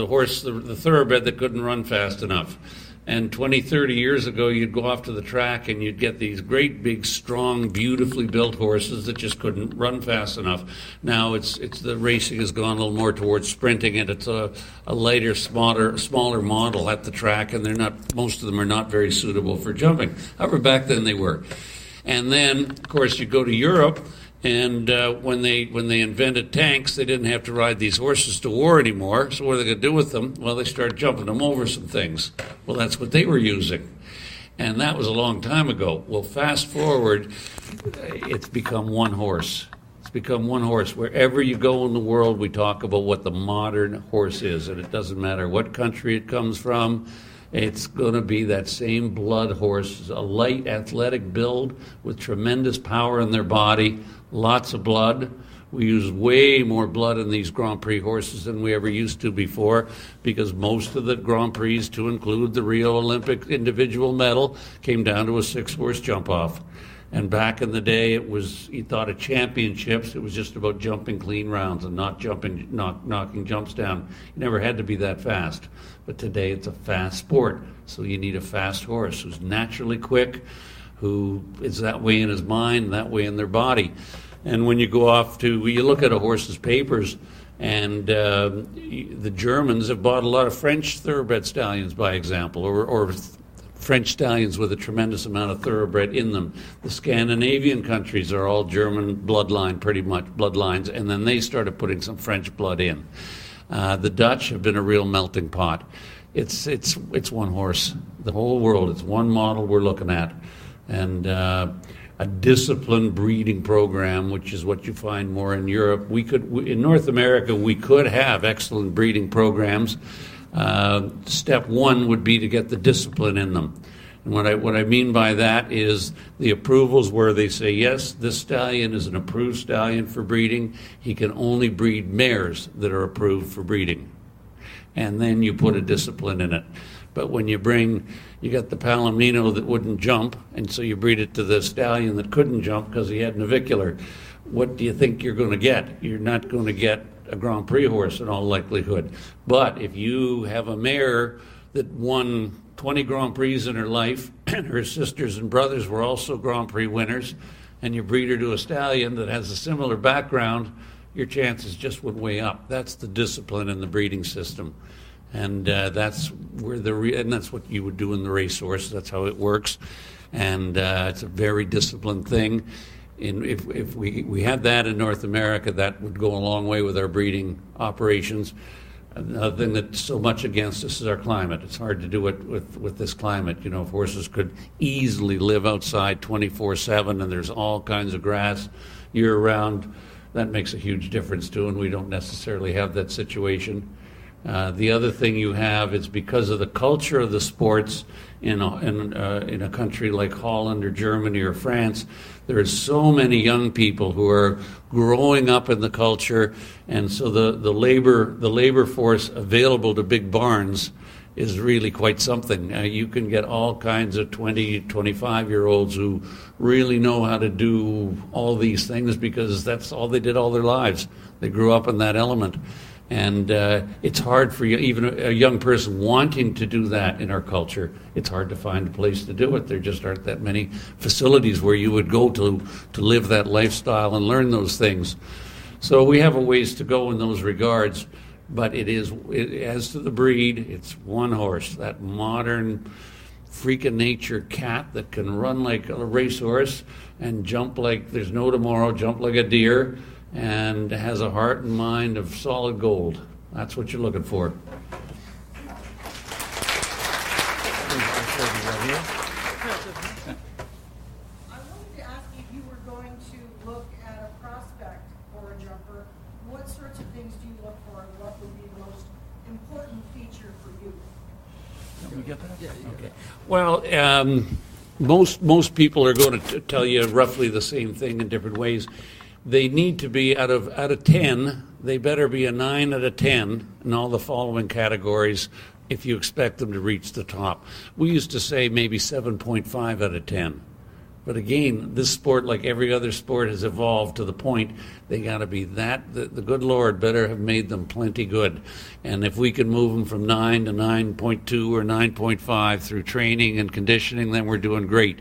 horse, the thoroughbred that couldn't run fast enough. And 20, 30 years ago, you'd go off to the track and you'd get these great, big, strong, beautifully built horses that just couldn't run fast enough. Now it's the racing has gone a little more towards sprinting, and it's a lighter, smaller model at the track, and most of them are not very suitable for jumping. However, back then they were. And then, of course, you go to Europe. And when they invented tanks, they didn't have to ride these horses to war anymore. So what are they going to do with them? Well, they started jumping them over some things. Well, that's what they were using. And that was a long time ago. Well, fast forward, it's become one horse. It's become one horse. Wherever you go in the world, we talk about what the modern horse is. And it doesn't matter what country it comes from. It's going to be that same blood horse, a light, athletic build with tremendous power in their body, lots of blood. We use way more blood in these Grand Prix horses than we ever used to before, because most of the Grand Prix, to include the Rio Olympic individual medal, came down to a 6-horse jump-off. And back in the day, you thought of championships, it was just about jumping clean rounds and not knocking jumps down. You never had to be that fast. But today it's a fast sport, so you need a fast horse who's naturally quick, who is that way in his mind, that way in their body. And when you you look at a horse's papers, and the Germans have bought a lot of French thoroughbred stallions, by example, or French stallions with a tremendous amount of thoroughbred in them. The Scandinavian countries are all German bloodline, pretty much bloodlines, and then they started putting some French blood in. The Dutch have been a real melting pot. It's one horse. The whole world, it's one model we're looking at. And a disciplined breeding program, which is what you find more in Europe. In North America, we could have excellent breeding programs. Step one would be to get the discipline in them. And what I mean by that is the approvals where they say, yes, this stallion is an approved stallion for breeding. He can only breed mares that are approved for breeding. And then you put a discipline in it. But when you got the Palomino that wouldn't jump, and so you breed it to the stallion that couldn't jump because he had navicular, what do you think you're going to get? You're not going to get a Grand Prix horse in all likelihood. But if you have a mare that won 20 Grand Prix in her life, and her sisters and brothers were also Grand Prix winners, and you breed her to a stallion that has a similar background, your chances just went way up. That's the discipline in the breeding system. And that's where and that's what you would do in the racehorse. That's how it works. And it's a very disciplined thing. And if we had that in North America, that would go a long way with our breeding operations. Another thing that's so much against us is our climate. It's hard to do it with this climate. You know, if horses could easily live outside 24/7 and there's all kinds of grass year-round, that makes a huge difference too, and we don't necessarily have that situation. The other thing you have is because of the culture of the sports in a country like Holland or Germany or France, there are so many young people who are growing up in the culture, and so the labor force available to big barns is really quite something. You can get all kinds of 20, 25-year-olds who really know how to do all these things because that's all they did all their lives. They grew up in that element. And it's hard for you, even a young person wanting to do that in our culture, it's hard to find a place to do it. There just aren't that many facilities where you would go to live that lifestyle and learn those things. So we have a ways to go in those regards, but as to the breed, it's one horse, that modern freak of nature cat that can run like a racehorse and jump like there's no tomorrow, jump like a deer, and has a heart and mind of solid gold. That's what you're looking for. I wanted to ask you if you were going to look at a prospect for a jumper, what sorts of things do you look for, and what would be the most important feature for you? Can we get that? Yeah. Okay. Well, most people are going to tell you roughly the same thing in different ways. They need to be out of 10, they better be a 9 out of 10 in all the following categories if you expect them to reach the top. We used to say maybe 7.5 out of 10. But again, this sport, like every other sport, has evolved to the point they got to be that. The good Lord better have made them plenty good. And if we can move them from 9 to 9.2 or 9.5 through training and conditioning, then we're doing great.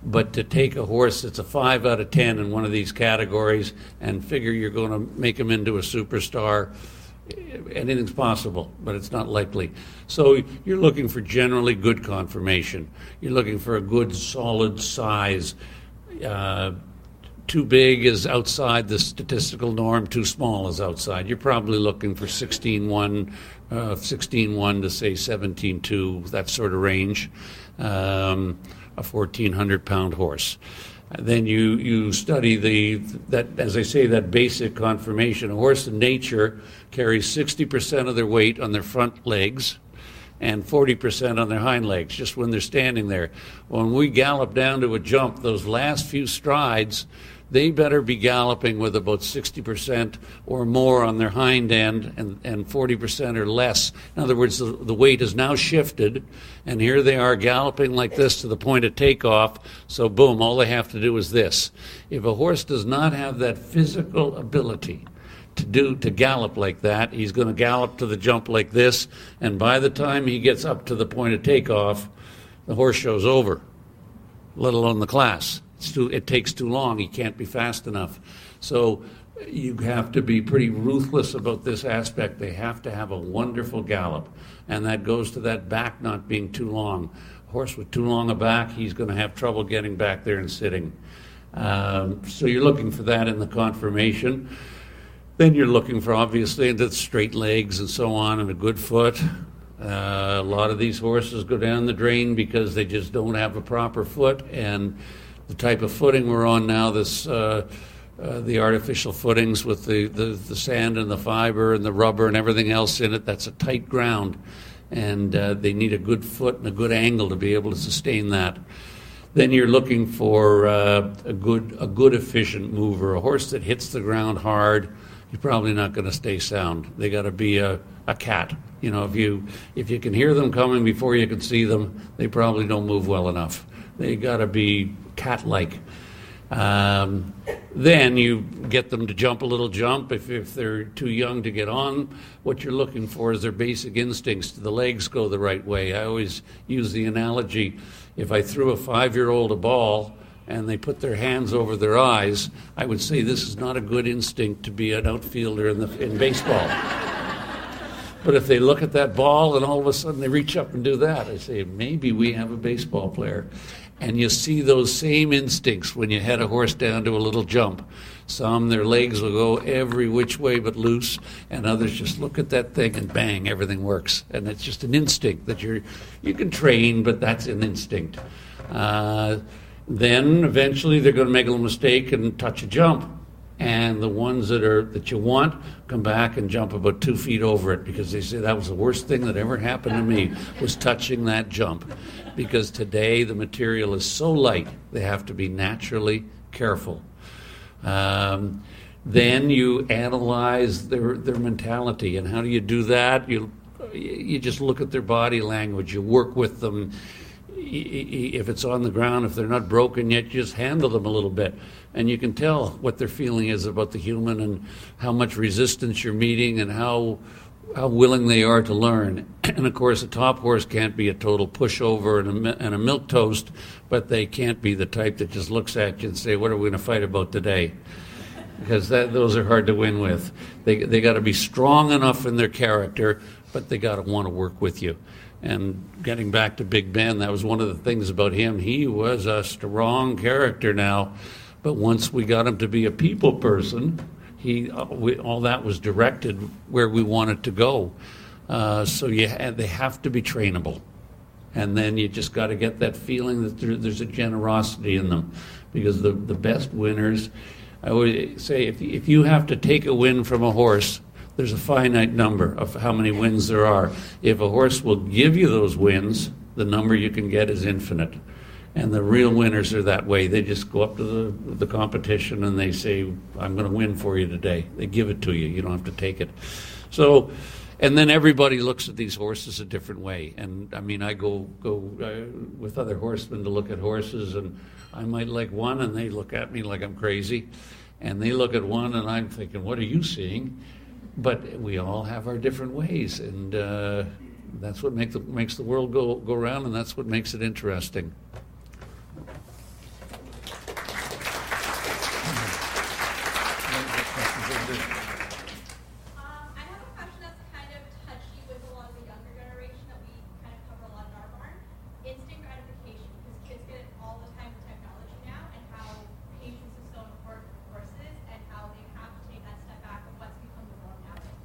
But to take a horse that's a 5 out of 10 in one of these categories and figure you're going to make him into a superstar, anything's possible, but it's not likely. So you're looking for generally good conformation. You're looking for a good, solid size. Too big is outside the statistical norm. Too small is outside. You're probably looking for 16.1 to say 17.2, that sort of range. A 1,400-pound horse. Then you study that, as I say, that basic conformation. A horse in nature carries 60% of their weight on their front legs and 40% on their hind legs, just when they're standing there. When we gallop down to a jump, those last few strides, they better be galloping with about 60% or more on their hind end and 40% or less. In other words, the weight is now shifted, and here they are galloping like this to the point of takeoff. So boom, all they have to do is this. If a horse does not have that physical ability to gallop like that, he's going to gallop to the jump like this, and by the time he gets up to the point of takeoff, the horse show's over, let alone the class. It takes too long. He can't be fast enough. So you have to be pretty ruthless about this aspect. They have to have a wonderful gallop, and that goes to that back not being too long. A horse with too long a back, he's going to have trouble getting back there and sitting. So you're looking for that in the conformation. Then you're looking for, obviously, the straight legs and so on, and a good foot. A lot of these horses go down the drain because they just don't have a proper foot, and the type of footing we're on now, the artificial footings with the sand and the fiber and the rubber and everything else in it, that's a tight ground, and they need a good foot and a good angle to be able to sustain that. Then you're looking for a good efficient mover, a horse that hits the ground hard. You're probably not going to stay sound. They got to be a cat. You know, if you can hear them coming before you can see them, they probably don't move well enough. They got to be cat-like. Then you get them to jump a little jump. If they're too young to get on, what you're looking for is their basic instincts. Do the legs go the right way? I always use the analogy, if I threw a 5-year-old a ball and they put their hands over their eyes, I would say this is not a good instinct to be an outfielder in baseball. But if they look at that ball and all of a sudden they reach up and do that, I say, maybe we have a baseball player. And you see those same instincts when you head a horse down to a little jump. Some, their legs will go every which way but loose, and others just look at that thing and bang, everything works. And it's just an instinct that you can train, but that's an instinct. Then eventually they're going to make a little mistake and touch a jump. And the ones that you want come back and jump about 2 feet over it, because they say that was the worst thing that ever happened to me, was touching that jump. Because today the material is so light, they have to be naturally careful. Then you analyze their mentality. And how do you do that? You just look at their body language. You work with them. If it's on the ground, if they're not broken yet, you just handle them a little bit. And you can tell what their feeling is about the human and how much resistance you're meeting and how willing they are to learn. And of course, a top horse can't be a total pushover and a milquetoast, but they can't be the type that just looks at you and say, what are we going to fight about today? Because those are hard to win with. They got to be strong enough in their character, but they got to want to work with you. And getting back to Big Ben, that was one of the things about him. He was a strong character now, but once we got him to be a people person, all that was directed where we wanted to go. So they have to be trainable. And then you just got to get that feeling that there's a generosity in them. Because the best winners, I would say, if you have to take a win from a horse, there's a finite number of how many wins there are. If a horse will give you those wins, the number you can get is infinite. And the real winners are that way. They just go up to the competition and they say, I'm going to win for you today. They give it to you. You don't have to take it. So, and then everybody looks at these horses a different way. And I mean, I go with other horsemen to look at horses, and I might like one and they look at me like I'm crazy. And they look at one and I'm thinking, what are you seeing? But we all have our different ways, and that's what makes the world go round, and that's what makes it interesting. I have a question that's kind of touchy with a lot of the younger generation that we kind of cover a lot in our barn. Instant gratification, because kids get it all the time with technology now, and how patience is so important for horses, and how they have to take that step back of what's become the norm nowadays.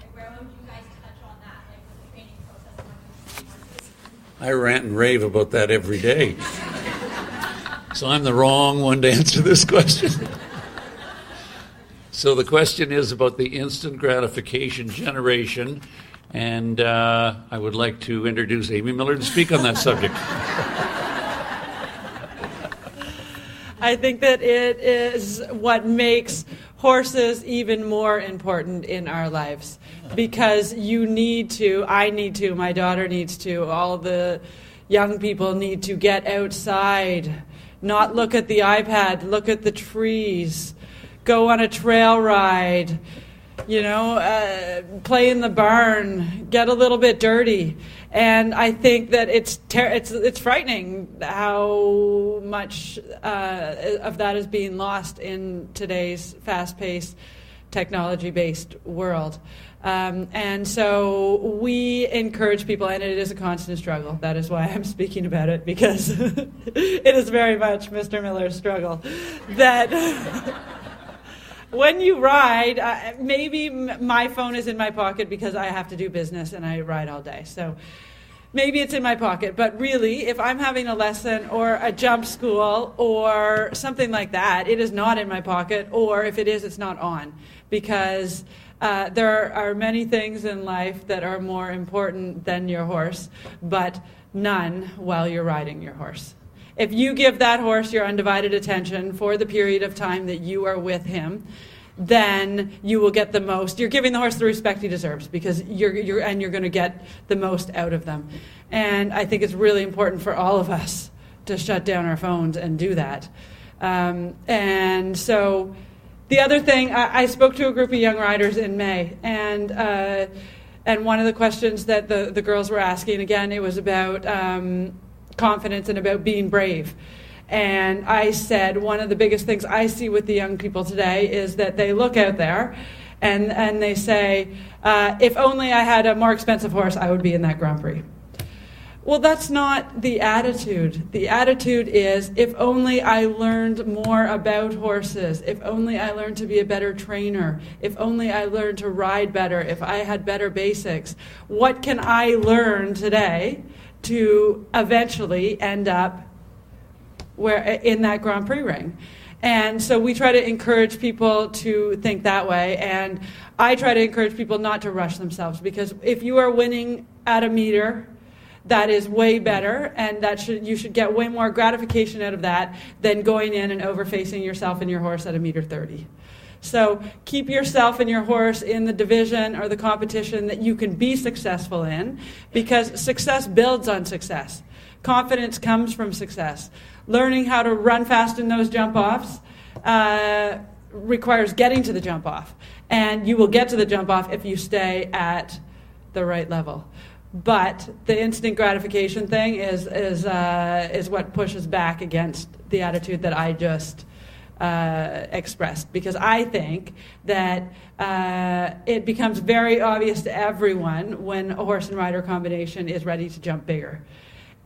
Like, where would you guys touch on that, like with the training process among horses? I rant and rave about that every day. So I'm the wrong one to answer this question. So the question is about the instant gratification generation, and I would like to introduce Amy Millar to speak on that subject. I think that it is what makes horses even more important in our lives, because you need to, I need to, my daughter needs to, all the young people need to get outside, not look at the iPad, look at the trees, go on a trail ride, play in the barn, get a little bit dirty. And I think that it's frightening how much of that is being lost in today's fast-paced, technology-based world. And so we encourage people, and it is a constant struggle. That is why I'm speaking about it, because it is very much Mr. Millar's struggle. That when you ride, maybe my phone is in my pocket because I have to do business and I ride all day. So maybe it's in my pocket. But really, if I'm having a lesson or a jump school or something like that, it is not in my pocket. Or if it is, it's not on. Because there are many things in life that are more important than your horse, but none while you're riding your horse. If you give that horse your undivided attention for the period of time that you are with him, then you will get the most. You're giving the horse the respect he deserves, because you're going to get the most out of them. And I think it's really important for all of us to shut down our phones and do that. And so the other thing, I spoke to a group of young riders in May, and one of the questions that the girls were asking, again, it was about confidence and about being brave. And I said, one of the biggest things I see with the young people today is that they look out there and they say, if only I had a more expensive horse, I would be in that Grand Prix. Well, that's not the attitude. The attitude is, if only I learned more about horses, if only I learned to be a better trainer, if only I learned to ride better, if I had better basics, what can I learn today to eventually end up in that Grand Prix ring? And so we try to encourage people to think that way. And I try to encourage people not to rush themselves, because if you are winning at a meter, that is way better, and you should get way more gratification out of that than going in and overfacing yourself and your horse at a meter 30. So keep yourself and your horse in the division or the competition that you can be successful in, because success builds on success. Confidence comes from success. Learning how to run fast in those jump-offs requires getting to the jump-off. And you will get to the jump-off if you stay at the right level. But the instant gratification thing is what pushes back against the attitude that I just expressed, because I think that it becomes very obvious to everyone when a horse and rider combination is ready to jump bigger.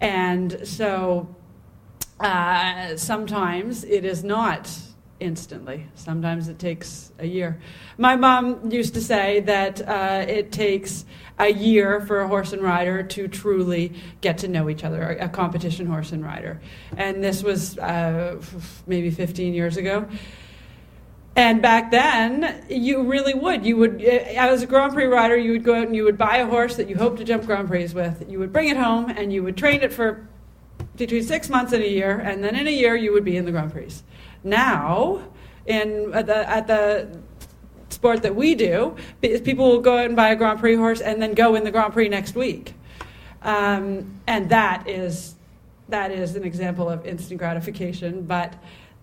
And so sometimes it is not instantly. Sometimes it takes a year. My mom used to say that it takes a year for a horse and rider to truly get to know each other, a competition horse and rider. And this was maybe 15 years ago. And back then, you really would. You would, as a Grand Prix rider, you would go out and you would buy a horse that you hoped to jump Grand Prix with. You would bring it home and you would train it for between 6 months and a year, and then in a year you would be in the Grand Prix. Now, at the sport that we do, people will go out and buy a Grand Prix horse and then go in the Grand Prix next week. And that is an example of instant gratification, but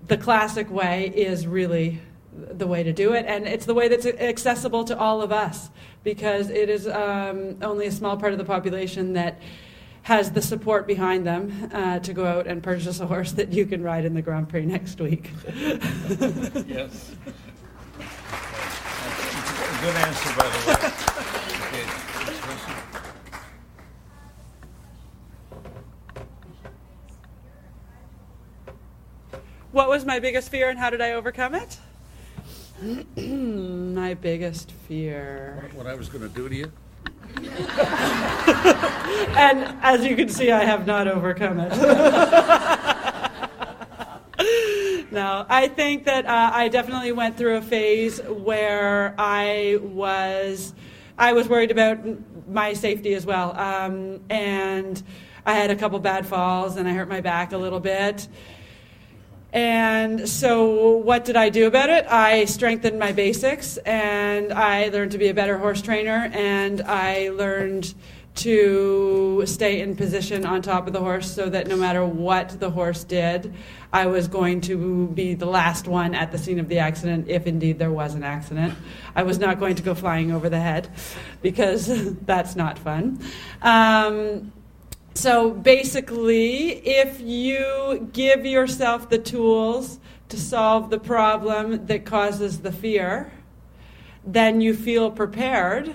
the classic way is really the way to do it, and it's the way that's accessible to all of us, because it is only a small part of the population that has the support behind them to go out and purchase a horse that you can ride in the Grand Prix next week. Yes. Good answer, by the way. Okay. What was my biggest fear and how did I overcome it? My biggest fear. What I was going to do to you? And as you can see, I have not overcome it. No, I think that I definitely went through a phase where I was worried about my safety as well. And I had a couple bad falls and I hurt my back a little bit. And so what did I do about it? I strengthened my basics, and I learned to be a better horse trainer, and I learned to stay in position on top of the horse so that no matter what the horse did, I was going to be the last one at the scene of the accident, if indeed there was an accident. I was not going to go flying over the head, because that's not fun. So basically, if you give yourself the tools to solve the problem that causes the fear, then you feel prepared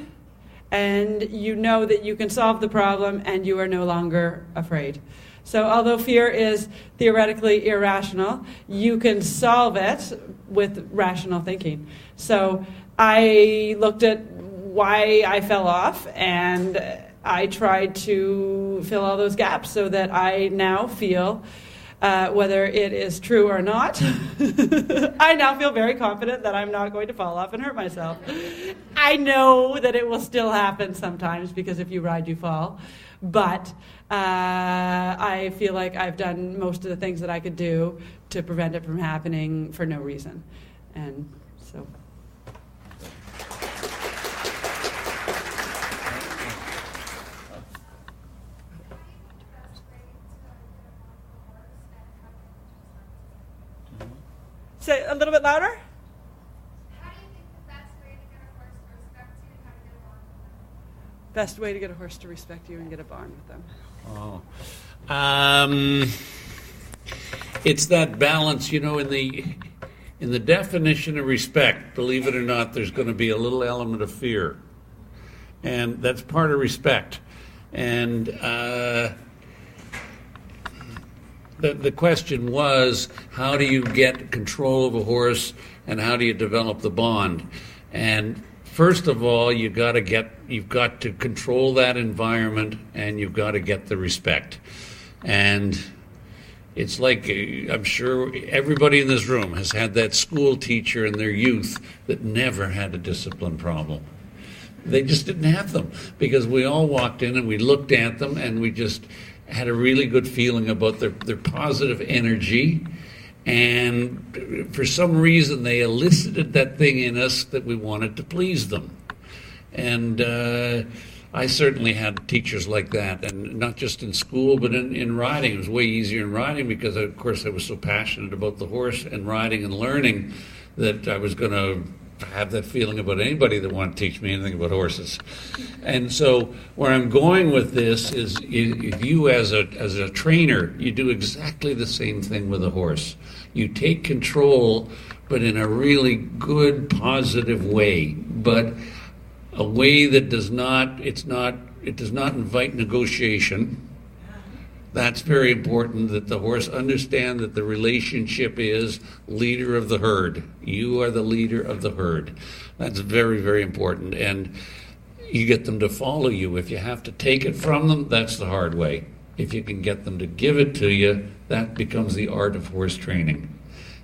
and you know that you can solve the problem and you are no longer afraid. So although fear is theoretically irrational, you can solve it with rational thinking. So I looked at why I fell off, and I tried to fill all those gaps so that I now feel, whether it is true or not, I now feel very confident that I'm not going to fall off and hurt myself. I know that it will still happen sometimes, because if you ride, you fall. But I feel like I've done most of the things that I could do to prevent it from happening for no reason. And so... Say a little bit louder. How do you think the best way to get a horse to respect you and how to get a bond with them? Best way to get a horse to respect you and get a bond with them. It's that balance, in the definition of respect, believe it or not, there's going to be a little element of fear. And that's part of respect. And the question was, how do you get control of a horse and how do you develop the bond? And first of all, you've got to control that environment, and you've got to get the respect. And It's like, I'm sure everybody in this room has had that school teacher in their youth that never had a discipline problem. They just didn't have them because we all walked in and we looked at them and we just had a really good feeling about their positive energy. And for some reason, they elicited that thing in us that we wanted to please them. And I certainly had teachers like that, and not just in school, but in riding. It was way easier in riding because, of course, I was so passionate about the horse and riding and learning that I was going to have that feeling about anybody that wanted to teach me anything about horses. And so where I'm going with this is you as a trainer, you do exactly the same thing with a horse. You take control, but in a really good, positive way. But a way that does not invite negotiation. That's very important, that the horse understand that the relationship is leader of the herd. You are the leader of the herd. That's very, very important. And you get them to follow you. If you have to take it from them, that's the hard way. If you can get them to give it to you, that becomes the art of horse training.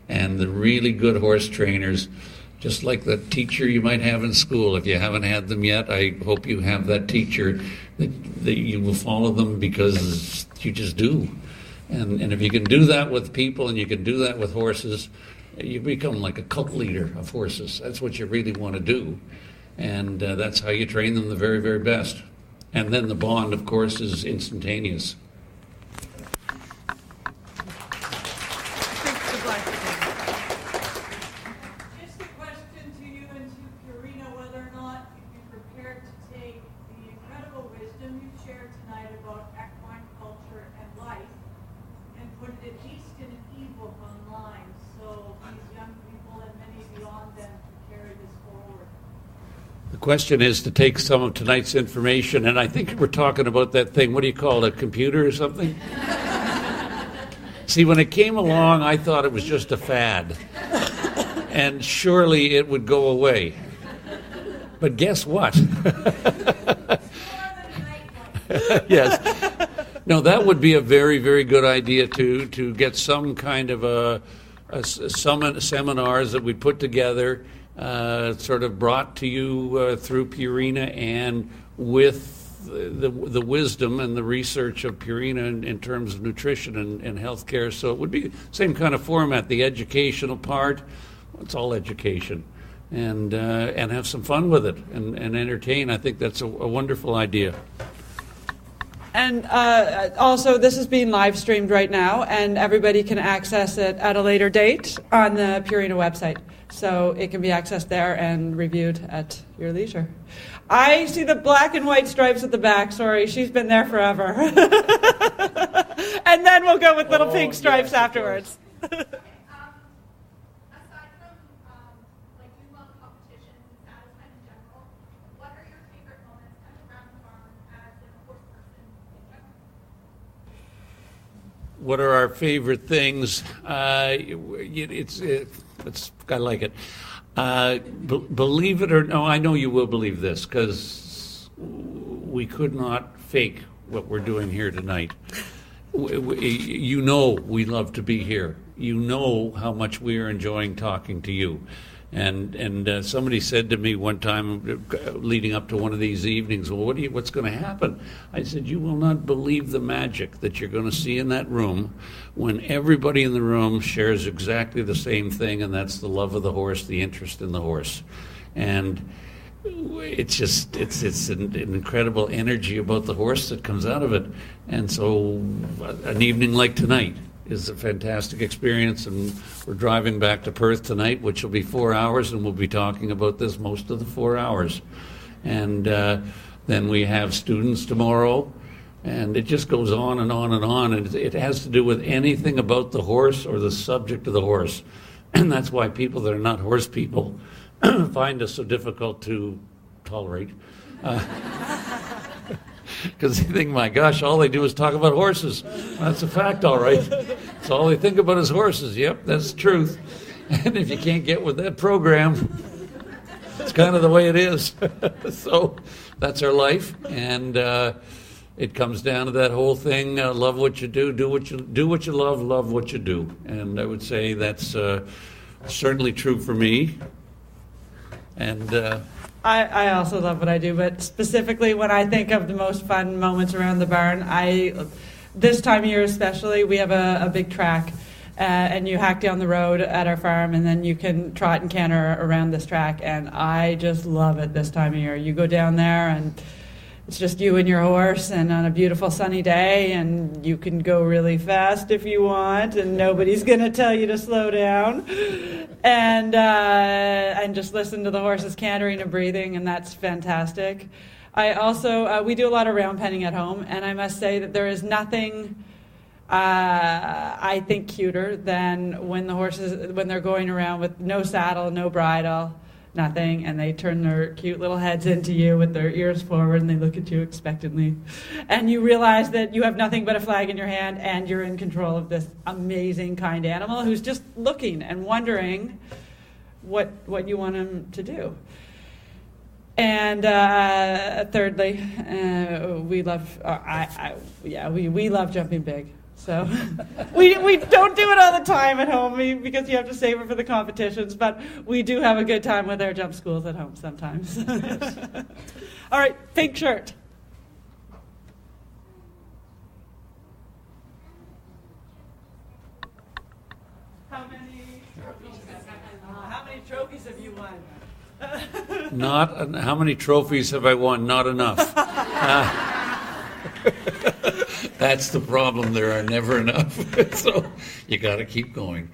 And the really good horse trainers, just like the teacher you might have in school. If you haven't had them yet, I hope you have that teacher that you will follow them because you just do. And if you can do that with people and you can do that with horses, you become like a cult leader of horses. That's what you really want to do. And that's how you train them the very, very best. And then the bond, of course, is instantaneous. The question is to take some of tonight's information, and I think we're talking about that thing, what do you call it, a computer or something? See, when it came along, I thought it was just a fad, and surely it would go away. But guess what? Yes. No, that would be a very, very good idea to get some kind of seminars that we put together, sort of brought to you through Purina and with the wisdom and the research of Purina in terms of nutrition and healthcare. So it would be the same kind of format. The educational part, it's all education, and have some fun with it and entertain. I think that's a wonderful idea. And also, this is being live streamed right now, and everybody can access it at a later date on the Purina website. So it can be accessed there and reviewed at your leisure. I see the black and white stripes at the back. Sorry, she's been there forever. And then we'll go with little pink stripes afterwards. Aside from like you love competitions and satisfied in general, what are your favorite moments kind of around the farm as a horse person in general? What are our favorite things? I like it. Believe it or no, I know you will believe this because we could not fake what we're doing here tonight. You know we love to be here. You know how much we are enjoying talking to you. And somebody said to me one time, leading up to one of these evenings, well, what's going to happen? I said, you will not believe the magic that you're going to see in that room when everybody in the room shares exactly the same thing, and that's the love of the horse, the interest in the horse. And it's just, it's an incredible energy about the horse that comes out of it. And so an evening like tonight is a fantastic experience, and we're driving back to Perth tonight, which will be 4 hours, and we'll be talking about this most of the 4 hours. And then we have students tomorrow, and it just goes on and on and on, and it has to do with anything about the horse or the subject of the horse. And that's why people that are not horse people find us so difficult to tolerate. Because they think, my gosh, all they do is talk about horses. That's a fact, all right. So all they think about is horses. Yep, that's the truth. And if you can't get with that program, it's kind of the way it is. So that's our life. And it comes down to that whole thing: love what you do what you love what you do. And I would say that's certainly true for me. And I also love what I do, but specifically when I think of the most fun moments around the barn, this time of year especially, we have a big track, and you hack down the road at our farm, and then you can trot and canter around this track, and I just love it this time of year. You go down there, and it's just you and your horse, and on a beautiful sunny day, and you can go really fast if you want, and nobody's going to tell you to slow down, and just listen to the horses cantering and breathing, and that's fantastic. I also, we do a lot of round penning at home, and I must say that there is nothing I think cuter than when the horses, when they're going around with no saddle, no bridle, nothing, and they turn their cute little heads into you with their ears forward, and they look at you expectantly, and you realize that you have nothing but a flag in your hand, and you're in control of this amazing, kind animal who's just looking and wondering what you want him to do. And thirdly, we love we love jumping big. So we don't do it all the time at home because you have to save it for the competitions, but we do have a good time with our jump schools at home sometimes. All right, pink shirt. How many trophies have you won? How many trophies have I won? Not enough. That's the problem. There are never enough. So you got to keep going.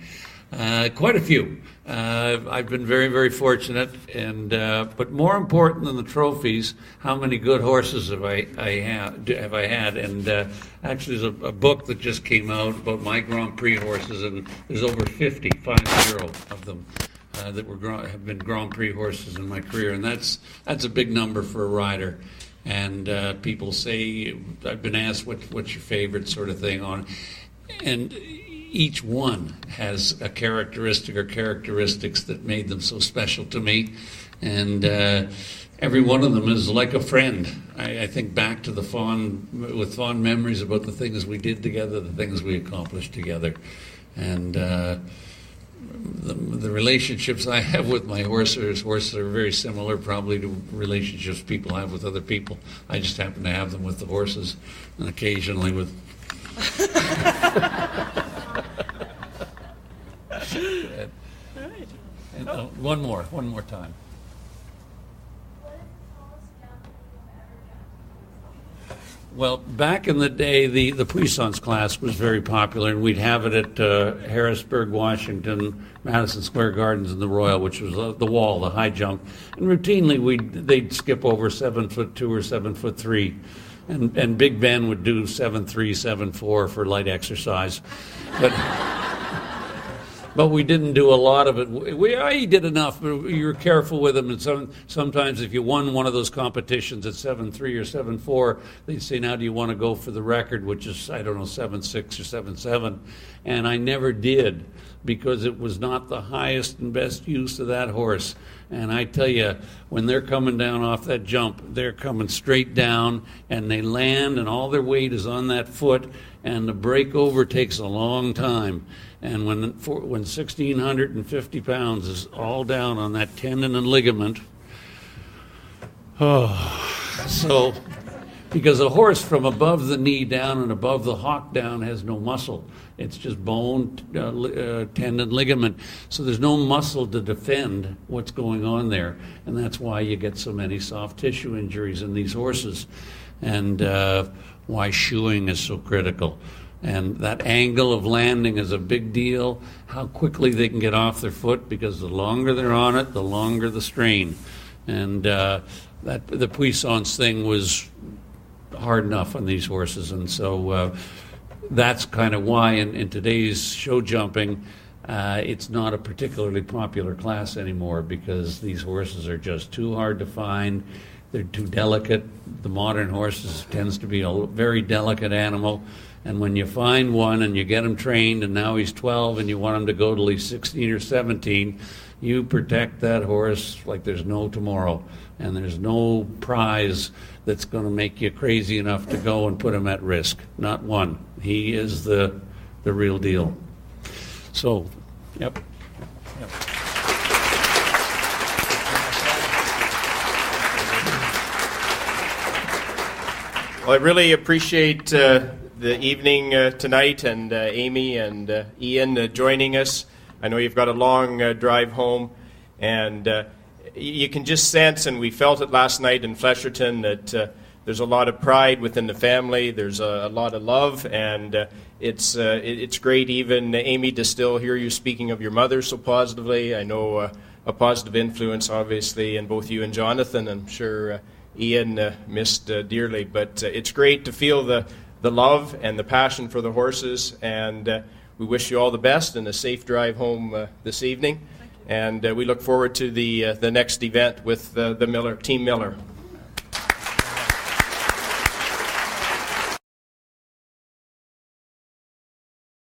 Quite a few. I've been very, very fortunate, and but more important than the trophies, how many good horses have I had? And actually, there's a book that just came out about my Grand Prix horses, and there's over 50 of them. That have been Grand Prix horses in my career, and that's a big number for a rider. And people say, I've been asked what's your favorite sort of thing on, and each one has a characteristic or characteristics that made them so special to me, and every one of them is like a friend. I think back to fond memories about the things we did together, the things we accomplished together, and the relationships I have with my horses are very similar probably to relationships people have with other people. I just happen to have them with the horses and occasionally with... And, one more time. Well, back in the day, the Puissance class was very popular, and we'd have it at Harrisburg, Washington, Madison Square Gardens, and the Royal, which was the wall, the high jump. And routinely, they'd skip over 7'2" or 7'3", and Big Ben would do 7'3", 7'4" for light exercise, but we didn't do a lot of it. We did enough, but you were careful with them. And sometimes if you won one of those competitions at 7'3" or 7'4", they'd say, now do you want to go for the record, which is, 7'6" or 7'7". And I never did, because it was not the highest and best use of that horse. And I tell you, when they're coming down off that jump, they're coming straight down, and they land, and all their weight is on that foot, and the breakover takes a long time. And when 1,650 pounds is all down on that tendon and ligament, so because a horse from above the knee down and above the hock down has no muscle. It's just bone, tendon, ligament. So there's no muscle to defend what's going on there. And that's why you get so many soft tissue injuries in these horses, and why shoeing is so critical. And that angle of landing is a big deal, how quickly they can get off their foot, because the longer they're on it, the longer the strain. And the Puissance thing was hard enough on these horses. And so that's kind of why in today's show jumping, it's not a particularly popular class anymore, because these horses are just too hard to find. They're too delicate. The modern horses tends to be a very delicate animal. And when you find one and you get him trained, and now he's 12 and you want him to go till he's 16 or 17, You protect that horse like there's no tomorrow, and there's no prize that's going to make you crazy enough to go and put him at risk. Not one. He is the real deal. So, yep. Well, I really appreciate the evening tonight, and Amy and Ian joining us. I know you've got a long drive home, and you can just sense, and we felt it last night in Flesherton, that there's a lot of pride within the family. There's a lot of love, and it's great, even, Amy, to still hear you speaking of your mother so positively. I know a positive influence, obviously, in both you and Jonathan. I'm sure Ian missed dearly, but it's great to feel the love and the passion for the horses, and we wish you all the best and a safe drive home this evening. And we look forward to the next event with the Team Millar.